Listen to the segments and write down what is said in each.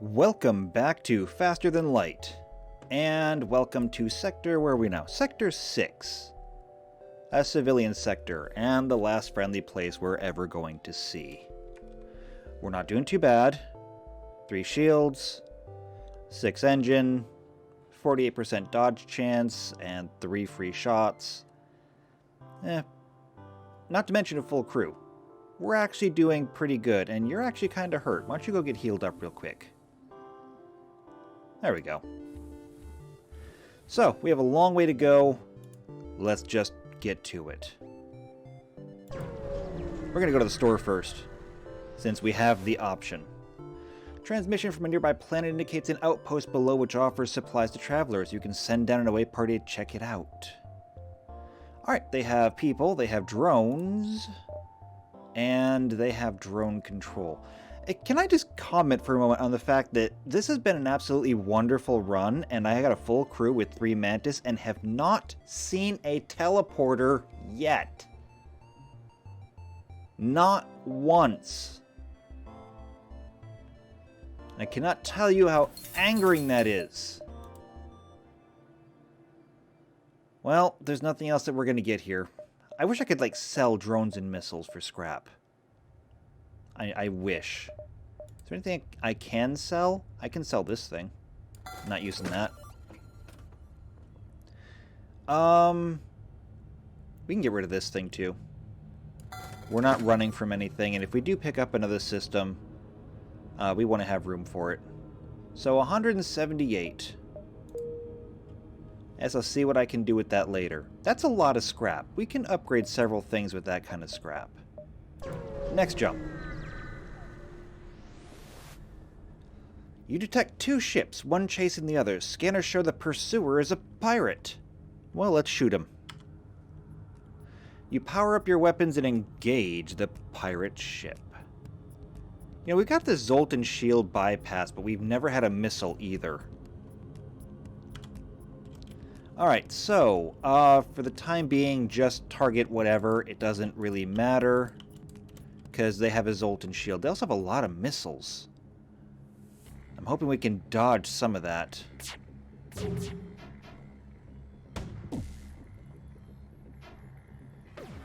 Welcome back to Faster Than Light, and welcome to Sector, where are we now? Sector 6. A civilian sector, and the last friendly place we're ever going to see. We're not doing too bad. 3 shields, 6 engine, 48% dodge chance, and 3 free shots. Not to mention a full crew. We're actually doing pretty good, and you're actually kind of hurt. Why don't you go get healed up real quick? There we go. So, we have a long way to go. Let's just get to it. We're going to go to the store first, since we have the option. Transmission from a nearby planet indicates an outpost below which offers supplies to travelers. You can send down an away party to check it out. Alright, they have people, they have drones, and they have drone control. Can I just comment for a moment on the fact that this has been an absolutely wonderful run, and I got a full crew with 3 Mantis and have not seen a teleporter yet. Not once. I cannot tell you how angering that is. Well, there's nothing else that we're going to get here. I wish I could, like, sell drones and missiles for scrap. I wish. Is there anything I can sell? I can sell this thing. I'm not using that. We can get rid of this thing, too. We're not running from anything, and if we do pick up another system, we want to have room for it. So, 178. As I'll see what I can do with that later. That's a lot of scrap. We can upgrade several things with that kind of scrap. Next jump. You detect 2 ships, one chasing the other. Scanners show the pursuer is a pirate. Well, let's shoot him. You power up your weapons and engage the pirate ship. You know, we've got the Zoltan shield bypass, but we've never had a missile either. Alright, so, for the time being, just target whatever. It doesn't really matter, because they have a Zoltan shield. They also have a lot of missiles. I'm hoping we can dodge some of that.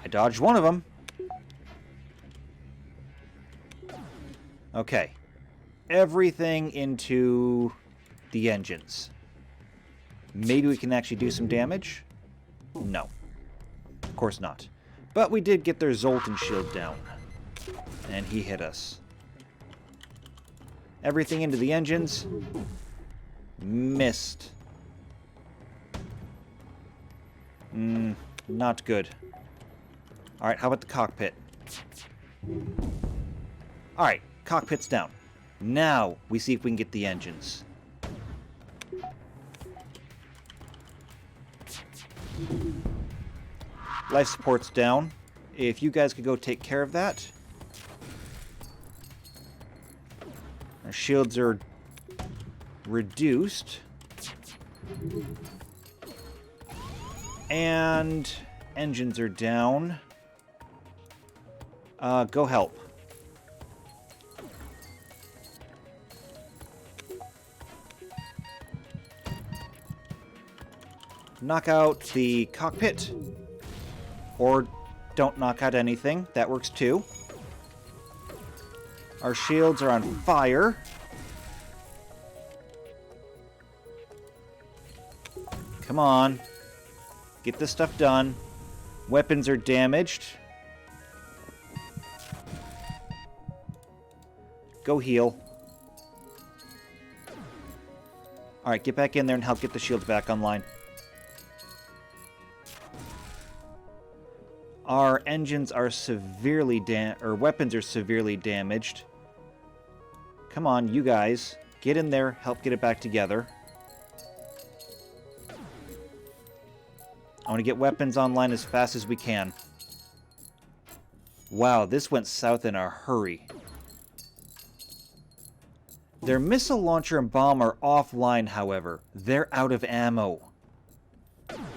I dodged one of them. Okay. Everything into the engines. Maybe we can actually do some damage? No. Of course not. But we did get their Zoltan shield down. And he hit us. Everything into the engines. Missed. Not good. Alright, how about the cockpit? Alright, cockpit's down. Now, we see if we can get the engines. Life support's down. If you guys could go take care of that. Our shields are reduced. And engines are down. Go help. Knock out the cockpit. Or don't knock out anything. That works too. Our shields are on fire. Come on. Get this stuff done. Weapons are damaged. Go heal. Alright, get back in there and help get the shields back online. Our engines are severely weapons are severely damaged. Come on, you guys. Get in there, help get it back together. I want to get weapons online as fast as we can. Wow, this went south in a hurry. Their missile launcher and bomb are offline, however. They're out of ammo.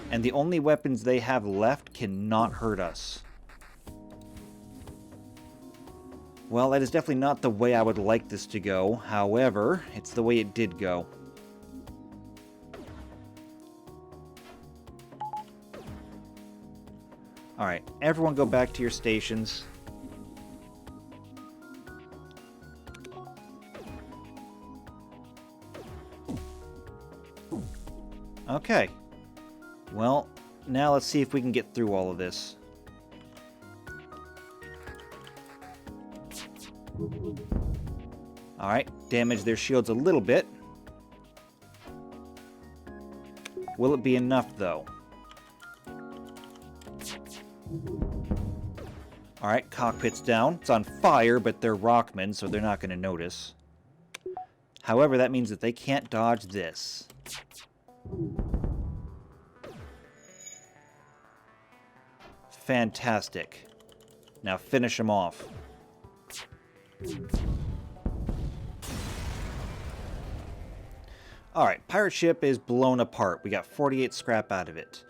And the only weapons they have left cannot hurt us. Well, that is definitely not the way I would like this to go. However, it's the way it did go. Alright, everyone go back to your stations. Okay. Well, now let's see if we can get through all of this. Alright, damage their shields a little bit. Will it be enough, though? Alright, cockpit's down. It's on fire, but they're Rockmen, so they're not going to notice. However, that means that they can't dodge this. Fantastic. Now finish them off. Alright, pirate ship is blown apart. We got 48 scrap out of it.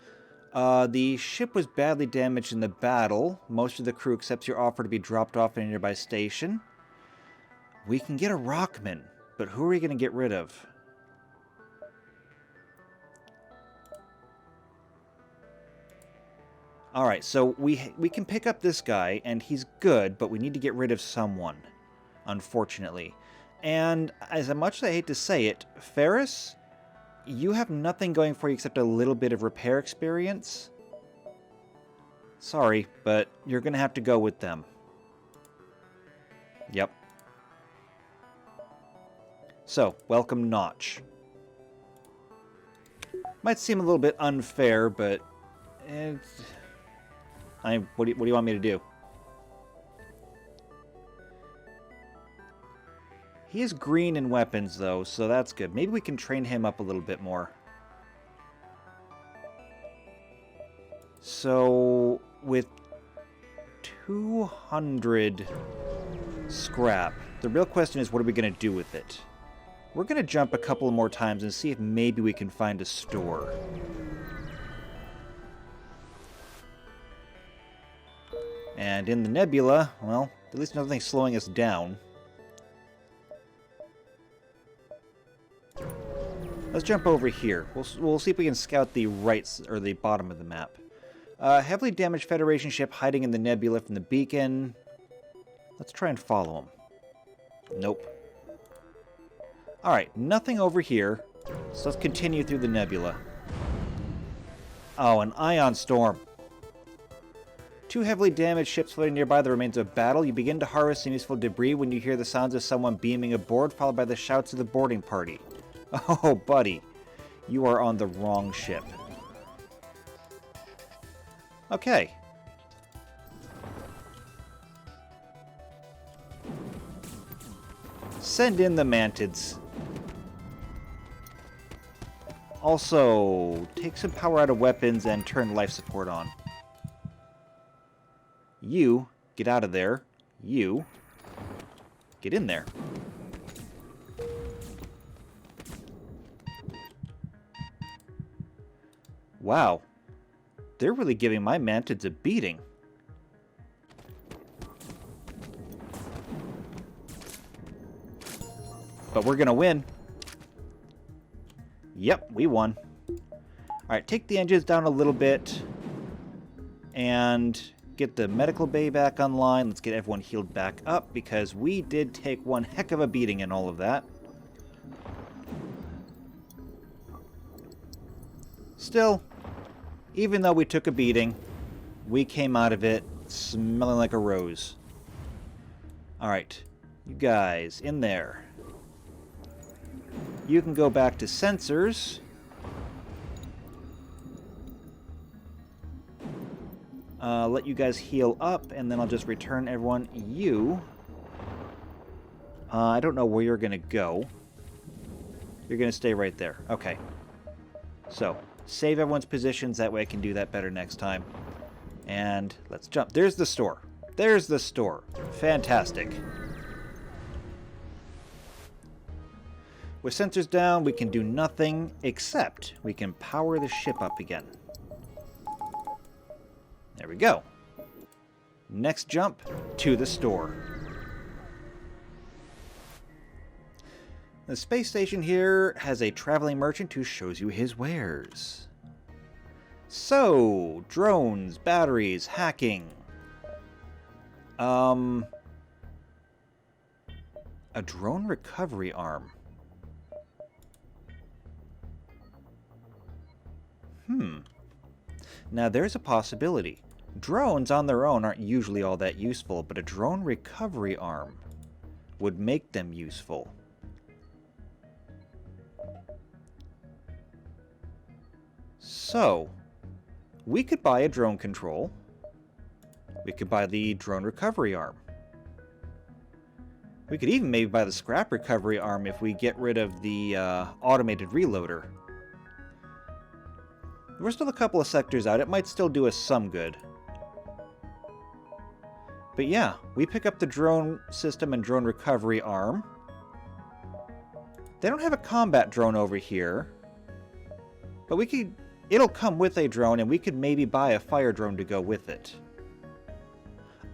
The ship was badly damaged in the battle. Most of the crew accepts your offer to be dropped off in a nearby station. We can get a Rockman, but who are we going to get rid of? Alright, so we can pick up this guy, and he's good, but we need to get rid of someone, unfortunately. And as much as I hate to say it, Ferris, you have nothing going for you except a little bit of repair experience. Sorry, but you're going to have to go with them. Yep. So, welcome Notch. Might seem a little bit unfair, but what do you want me to do? He is green in weapons, though, so that's good. Maybe we can train him up a little bit more. So, with 200 scrap, the real question is, what are we going to do with it? We're going to jump a couple more times and see if maybe we can find a store. And in the nebula, well, at least nothing's slowing us down. Let's jump over here. We'll see if we can scout the right or the bottom of the map. Heavily damaged Federation ship hiding in the nebula from the beacon. Let's try and follow him. Nope. Alright, nothing over here. So let's continue through the nebula. Oh, an ion storm. 2 heavily damaged ships floating nearby the remains of battle. You begin to harvest some useful debris when you hear the sounds of someone beaming aboard, followed by the shouts of the boarding party. Oh, buddy. You are on the wrong ship. Okay. Send in the Mantids. Also, take some power out of weapons and turn life support on. You, get out of there. You, get in there. Wow. They're really giving my Mantids a beating. But we're gonna win. Yep, we won. Alright, take the engines down a little bit. And get the medical bay back online. Let's get everyone healed back up, because we did take one heck of a beating in all of that. Still, even though we took a beating, we came out of it smelling like a rose. Alright, you guys, in there. You can go back to sensors. Let you guys heal up, and then I'll just return everyone. You. I don't know where you're going to go. You're going to stay right there. Okay. So, save everyone's positions. That way I can do that better next time. And let's jump. There's the store. There's the store. Fantastic. With sensors down, we can do nothing except we can power the ship up again. There we go. Next jump to the store. The space station here has a traveling merchant who shows you his wares. So, drones, batteries, hacking. A drone recovery arm. Now there's a possibility. Drones on their own aren't usually all that useful, but a drone recovery arm would make them useful. So, we could buy a drone control. We could buy the drone recovery arm. We could even maybe buy the scrap recovery arm if we get rid of the automated reloader. We're still a couple of sectors out. It might still do us some good. But yeah, we pick up the drone system and drone recovery arm. They don't have a combat drone over here. But we could... It'll come with a drone, and we could maybe buy a fire drone to go with it.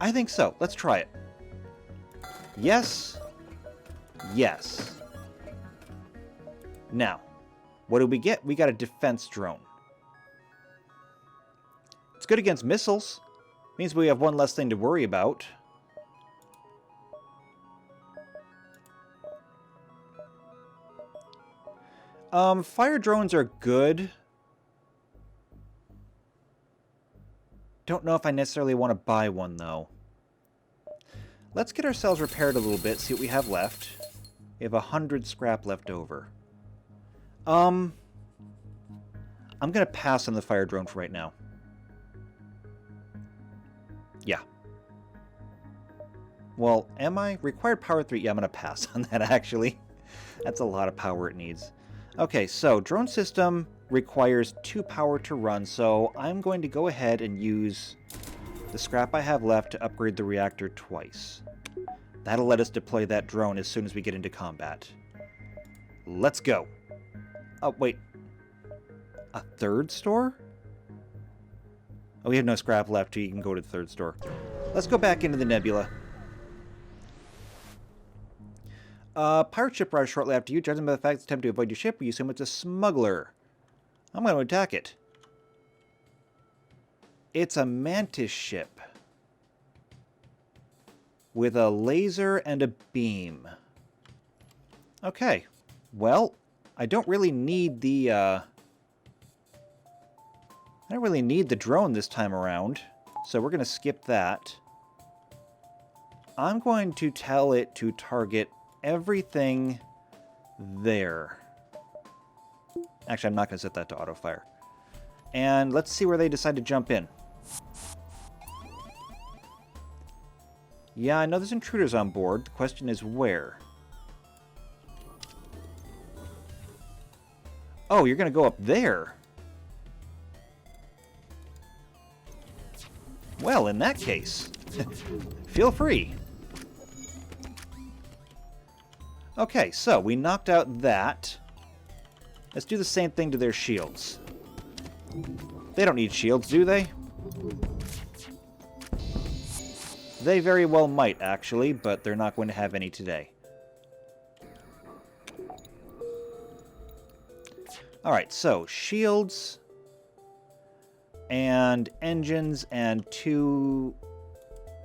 I think so. Let's try it. Yes. Yes. Now, what do we get? We got a defense drone. It's good against missiles. Means we have one less thing to worry about. Fire drones are good. Don't know if I necessarily want to buy one, though. Let's get ourselves repaired a little bit, see what we have left. We have 100 scrap left over. I'm going to pass on the fire drone for right now. Yeah. Well, am I? Required power 3. Yeah, I'm going to pass on that, actually. That's a lot of power it needs. Okay, so drone system requires 2 power to run, so I'm going to go ahead and use the scrap I have left to upgrade the reactor twice. That'll let us deploy that drone as soon as we get into combat. Let's go. Oh, wait. A third store? Oh, we have no scrap left, so you can go to the third store. Let's go back into the nebula. Pirate ship arrives shortly after you. Judging by the fact it's attempting to avoid your ship, we assume it's a smuggler. I'm going to attack it. It's a mantis ship. With a laser and a beam. Okay. Well, I don't really need the, I don't really need the drone this time around. So we're going to skip that. I'm going to tell it to target everything there. Actually, I'm not going to set that to auto-fire. And let's see where they decide to jump in. Yeah, I know there's intruders on board. The question is where? Oh, you're going to go up there. Well, in that case, feel free. Okay, so we knocked out that. Let's do the same thing to their shields. They don't need shields, do they? They very well might, actually, but they're not going to have any today. Alright, so shields and engines and two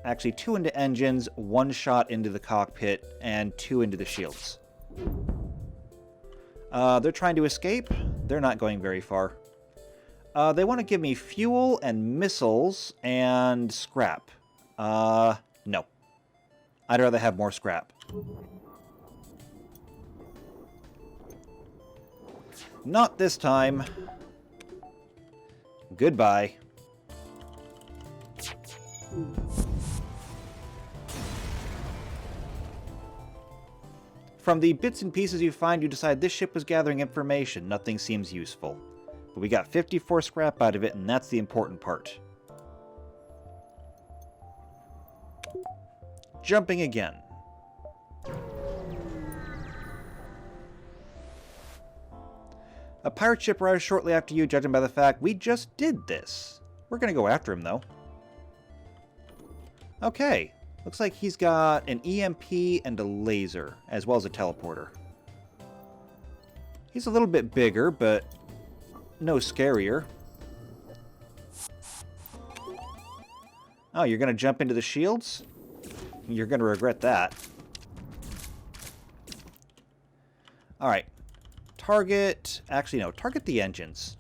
into engines, 1 shot into the cockpit, and 2 into the shields. They're trying to escape. They're not going very far. They want to give me fuel and missiles and scrap. No. I'd rather have more scrap. Not this time. Goodbye. From the bits and pieces you find, you decide this ship was gathering information. Nothing seems useful. But we got 54 scrap out of it, and that's the important part. Jumping again. A pirate ship arrives shortly after you, judging by the fact we just did this. We're going to go after him, though. Okay. Looks like he's got an EMP and a laser, as well as a teleporter. He's a little bit bigger, but no scarier. Oh, you're going to jump into the shields? You're going to regret that. Alright. Target... Actually, no. Target the engines.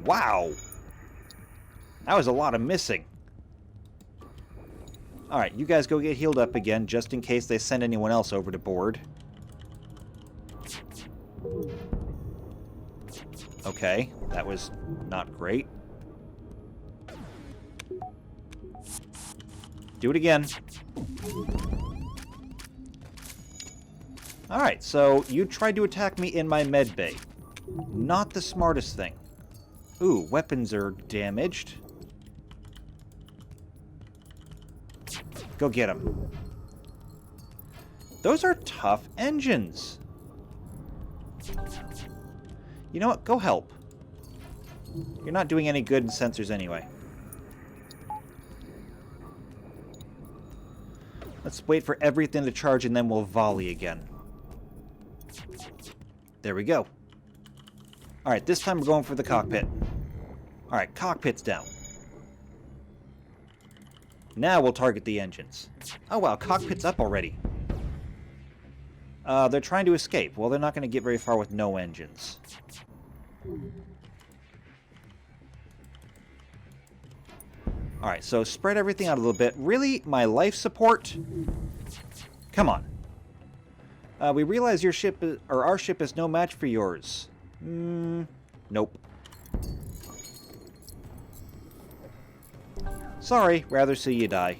Wow! That was a lot of missing. Alright, you guys go get healed up again, just in case they send anyone else over to board. Okay, that was not great. Do it again. Alright, so you tried to attack me in my med bay. Not the smartest thing. Ooh, weapons are damaged. Go get them. Those are tough engines. You know what? Go help. You're not doing any good in sensors anyway. Let's wait for everything to charge and then we'll volley again. There we go. Alright, this time we're going for the cockpit. Alright, cockpit's down. Now we'll target the engines. Oh wow, cockpit's up already. They're trying to escape. Well, they're not going to get very far with no engines. Alright, so spread everything out a little bit. Really? My life support? Come on. We realize your ship is, or our ship is no match for yours. Nope. Sorry, rather see you die.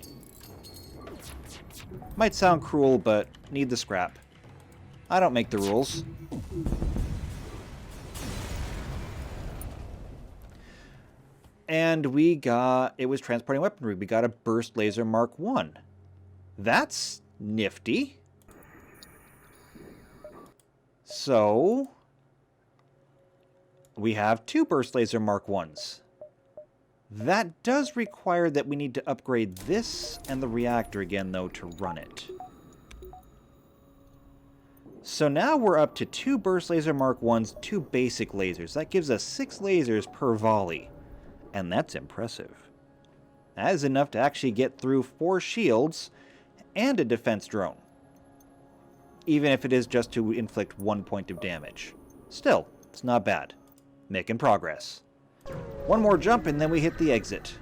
Might sound cruel, but need the scrap. I don't make the rules. And we got... It was transporting weaponry. We got a Burst Laser Mark 1. That's nifty. So... we have 2 Burst Laser Mark 1s. That does require that we need to upgrade this and the reactor again, though, to run it. So now we're up to 2 Burst Laser Mark 1s, 2 basic lasers. That gives us 6 lasers per volley. And that's impressive. That is enough to actually get through 4 shields and a defense drone. Even if it is just to inflict 1 point of damage. Still, it's not bad. Making progress. One more jump and then we hit the exit.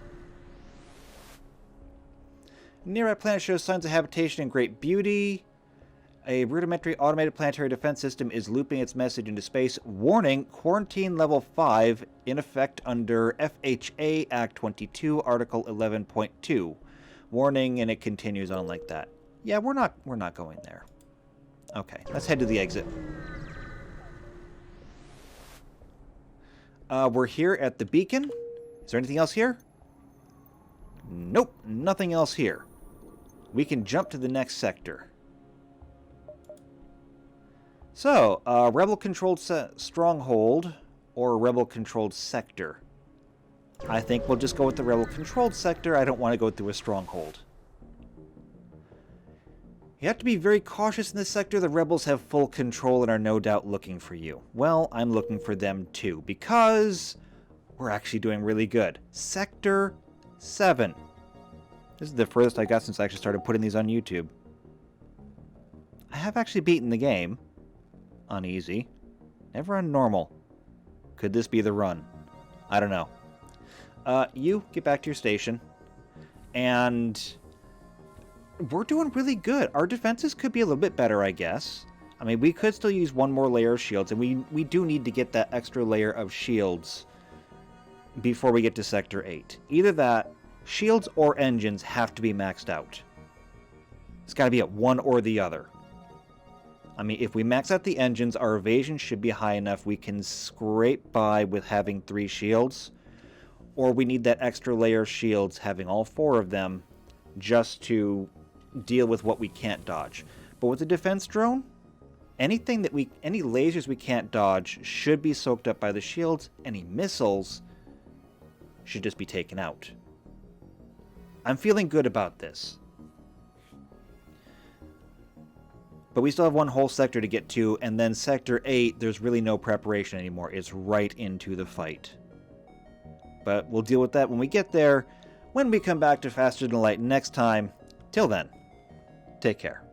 Nearby planet shows signs of habitation and great beauty. A rudimentary automated planetary defense system is looping its message into space. Warning, quarantine level 5 in effect under FHA Act 22, Article 11.2. Warning, and it continues on like that. Yeah, we're not going there. Okay, let's head to the exit. We're here at the beacon. Is there anything else here? Nope, nothing else here. We can jump to the next sector. So, rebel-controlled stronghold or rebel-controlled sector. I think we'll just go with the rebel-controlled sector. I don't want to go through a stronghold. You have to be very cautious in this sector. The rebels have full control and are no doubt looking for you. Well, I'm looking for them too, because we're actually doing really good. Sector 7. This is the furthest I got since I actually started putting these on YouTube. I have actually beaten the game. On easy. Never on normal. Could this be the run? I don't know. You, get back to your station. And... we're doing really good. Our defenses could be a little bit better, I guess. I mean, we could still use 1 more layer of shields, and we do need to get that extra layer of shields before we get to Sector 8. Either that, shields or engines have to be maxed out. It's got to be at one or the other. I mean, if we max out the engines, our evasion should be high enough we can scrape by with having 3 shields. Or we need that extra layer of shields, having all 4 of them, just to deal with what we can't dodge. But with the defense drone, any lasers we can't dodge should be soaked up by the shields. Any missiles should just be taken out. I'm feeling good about this. But we still have one whole sector to get to, and then Sector 8, there's really no preparation anymore. It's right into the fight. But we'll deal with that when we get there, when we come back to Faster Than Light next time. Till then, take care.